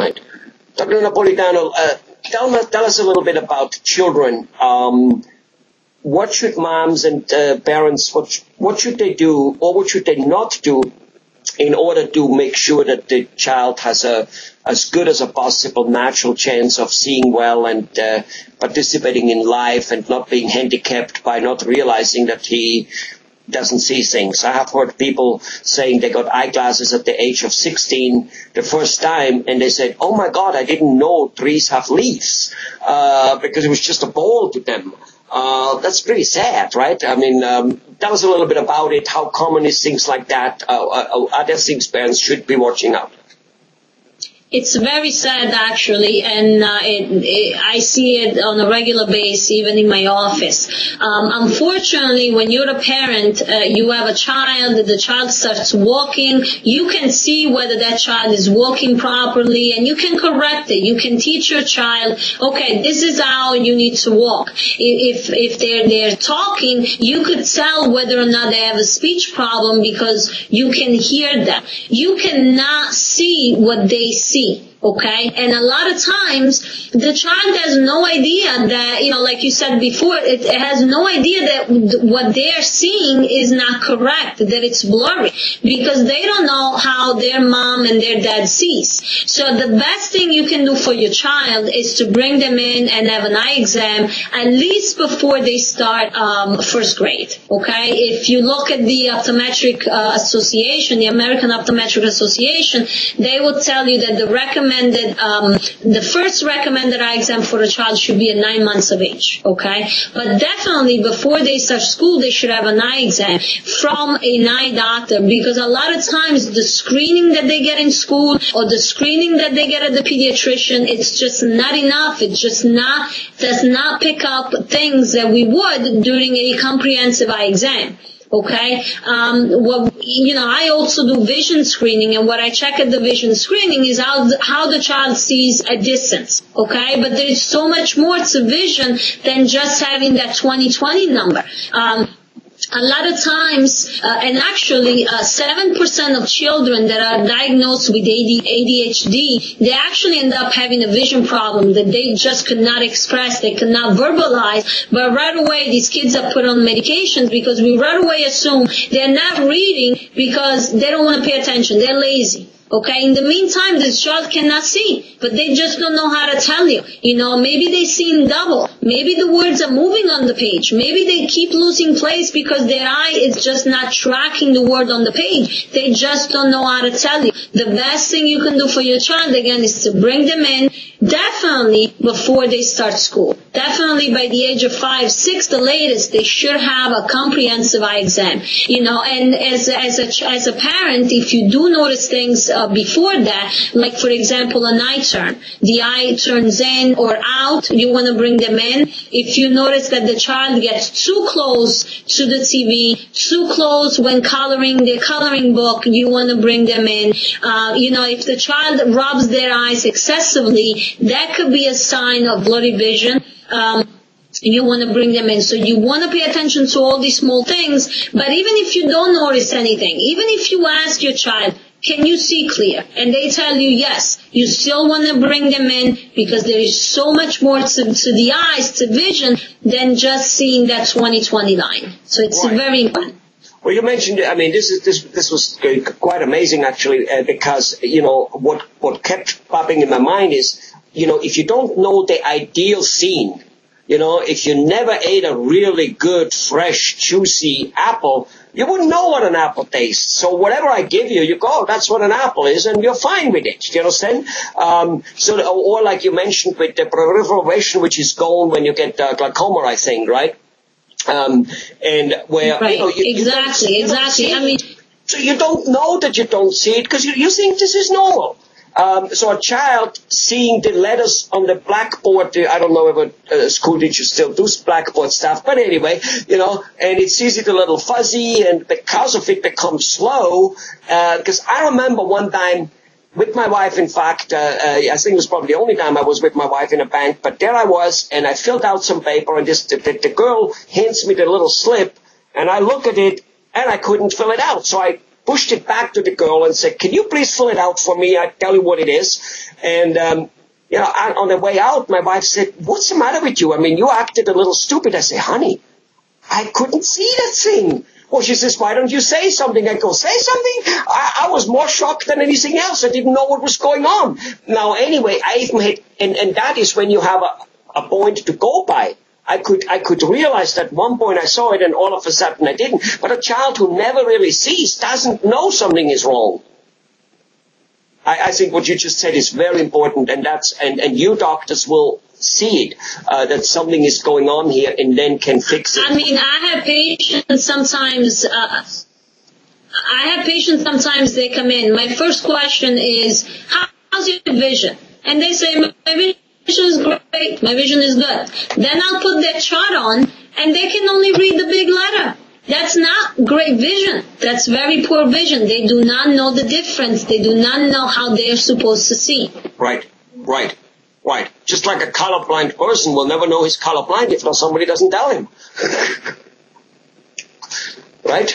right. Dr. Napolitano, tell us a little bit about children. What should moms and parents, what should they do, or what should they not do in order to make sure that the child has as good as a possible natural chance of seeing well and participating in life and not being handicapped by not realizing that he doesn't see things. I have heard people saying they got eyeglasses at the age of 16 the first time, and they said, oh my God, I didn't know trees have leaves, because it was just a ball to them. That's pretty sad, right? I mean, tell us a little bit about it. How common is things like that? Are there things parents should be watching out? It's very sad, actually, and I see it on a regular basis, even in my office. Unfortunately, when you're a parent, you have a child, the child starts walking, you can see whether that child is walking properly, and you can correct it. You can teach your child, okay, this is how you need to walk. If they're talking, you could tell whether or not they have a speech problem because you can hear them. You cannot see what they see. Okay, and a lot of times the child has no idea that, like you said before, it has no idea that what they're seeing is not correct, that it's blurry, because they don't know how their mom and their dad sees. So the best thing you can do for your child is to bring them in and have an eye exam at least before they start first grade. Okay, if you look at the Optometric Association, the American Optometric Association, they will tell you that the first recommended eye exam for a child should be at 9 months of age, okay? But definitely before they start school, they should have an eye exam from an eye doctor, because a lot of times the screening that they get in school or the screening that they get at the pediatrician, it's just not enough. It just does not pick up things that we would during a comprehensive eye exam. Okay, I also do vision screening, and what I check at the vision screening is how the child sees at distance. Okay, but there is so much more to vision than just having that 20/20 number. A lot of times, and actually 7% of children that are diagnosed with ADHD, they actually end up having a vision problem that they just could not express, they could not verbalize, but right away these kids are put on medications because we right away assume they're not reading because they don't want to pay attention, they're lazy. Okay, in the meantime, this child cannot see, but they just don't know how to tell you. Maybe they see in double. Maybe the words are moving on the page. Maybe they keep losing place because their eye is just not tracking the word on the page. They just don't know how to tell you. The best thing you can do for your child, again, is to bring them in definitely before they start school. Definitely by the age of 5, 6, the latest, they should have a comprehensive eye exam. And as a parent, if you do notice things before that, like for example an eye turn, the eye turns in or out, you want to bring them in. If you notice that the child gets too close to the TV, too close when coloring their coloring book, you want to bring them in. If the child rubs their eyes excessively, that could be a sign of blurry vision. You want to bring them in. So you want to pay attention to all these small things. But even if you don't notice anything, even if you ask your child, can you see clear? And they tell you yes, you still want to bring them in because there is so much more to the eyes, to vision, than just seeing that 20/20 line. So it's very important. Well, you mentioned, this was quite amazing actually, because, what kept popping in my mind is, if you don't know the ideal scene, if you never ate a really good, fresh, juicy apple, you wouldn't know what an apple tastes. So whatever I give you, you go, oh, that's what an apple is, and you're fine with it. Do you understand? Or like you mentioned with the proliferation, which is gone when you get glaucoma, I think, right? And where, right. Exactly. So you don't know that you don't see it because you think this is normal. So a child seeing the letters on the blackboard, I don't know if school teachers still do blackboard stuff, but anyway, and it sees it a little fuzzy, and because of it becomes slow. Because I remember one time with my wife, in fact, I think it was probably the only time I was with my wife in a bank, but there I was, and I filled out some paper, and the girl hands me the little slip, and I look at it, and I couldn't fill it out. So I pushed it back to the girl and said, can you please fill it out for me? I'll tell you what it is. And, on the way out, my wife said, what's the matter with you? I mean, you acted a little stupid. I said, honey, I couldn't see that thing. Well, she says, why don't you say something? I go, say something? I was more shocked than anything else. I didn't know what was going on. Now, anyway, I even had, and that is when you have a point to go by. I could realize that at one point I saw it and all of a sudden I didn't. But a child who never really sees doesn't know something is wrong. I think what you just said is very important, and and you doctors will see it, that something is going on here and then can fix it. I mean, I have patients sometimes they come in. My first question is, how's your vision? And they say, my vision is great, my vision is good. Then I'll put their chart on and they can only read the big letter. That's not great vision. That's very poor vision. They do not know the difference. They do not know how they're supposed to see. Right. Just like a colorblind person will never know he's colorblind if somebody doesn't tell him. Right?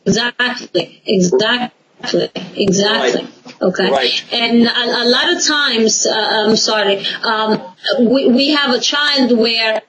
Exactly. Right. Okay. Right. And a lot of times, we have a child where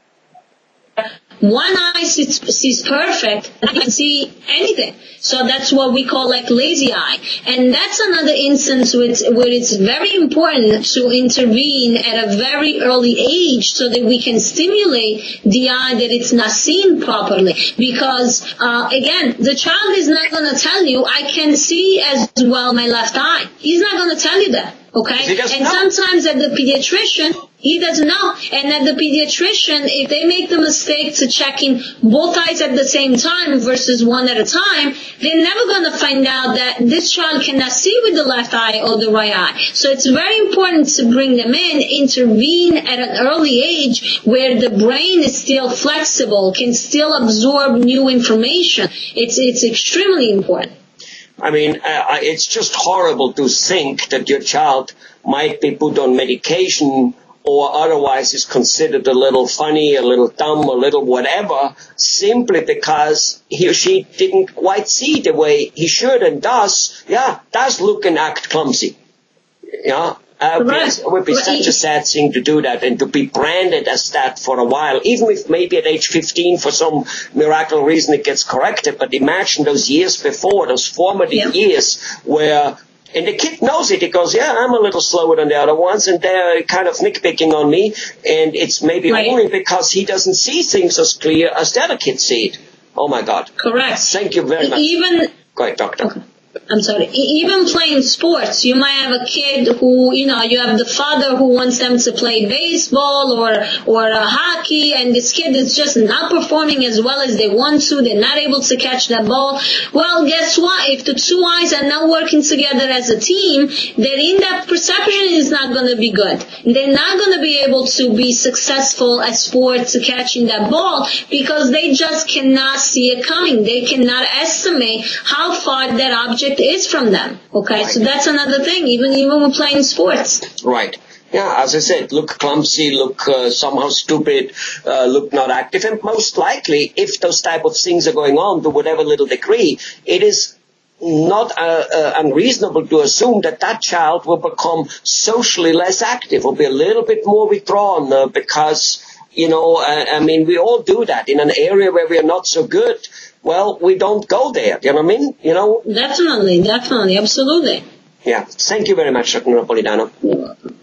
one eye sees perfect, and I can see anything. So that's what we call like lazy eye. And that's another instance where it's very important to intervene at a very early age so that we can stimulate the eye that it's not seen properly. Because, again, the child is not going to tell you, I can see as well my left eye. He's not going to tell you that. Okay? And sometimes at the pediatrician, he doesn't know. And at the pediatrician, if they make the mistake to checking both eyes at the same time versus one at a time, they're never going to find out that this child cannot see with the left eye or the right eye. So it's very important to bring them in, intervene at an early age where the brain is still flexible, can still absorb new information. It's extremely important. I mean, it's just horrible to think that your child might be put on medication or otherwise is considered a little funny, a little dumb, a little whatever, simply because he or she didn't quite see the way he should and does look and act clumsy. Yeah. It would be such a sad thing to do that and to be branded as that for a while, even if maybe at age 15 for some miracle reason it gets corrected. But imagine those years before, those formative years where, and the kid knows it. He goes, I'm a little slower than the other ones, and they're kind of nitpicking on me. And it's maybe only because he doesn't see things as clear as the other kids see it. Oh, my God. Correct. Thank you very much. Go ahead, doctor. Okay. I'm sorry, even playing sports, you might have a kid who, you have the father who wants them to play baseball or hockey, and this kid is just not performing as well as they want to. They're not able to catch that ball. Well, guess what? If the two eyes are not working together as a team, then in that perception is not going to be good. They're not going to be able to be successful at sports catching that ball because they just cannot see it coming. They cannot estimate how far that object is from them. Okay, right. So that's another thing, even when playing sports. Right. Yeah, as I said, look clumsy, look somehow stupid, look not active, and most likely, if those type of things are going on to whatever little degree, it is not unreasonable to assume that child will become socially less active, will be a little bit more withdrawn because, we all do that in an area where we are not so good. Well, we don't go there. You know what I mean? Definitely, absolutely. Yeah. Thank you very much, Dr. Napolitano. You're welcome.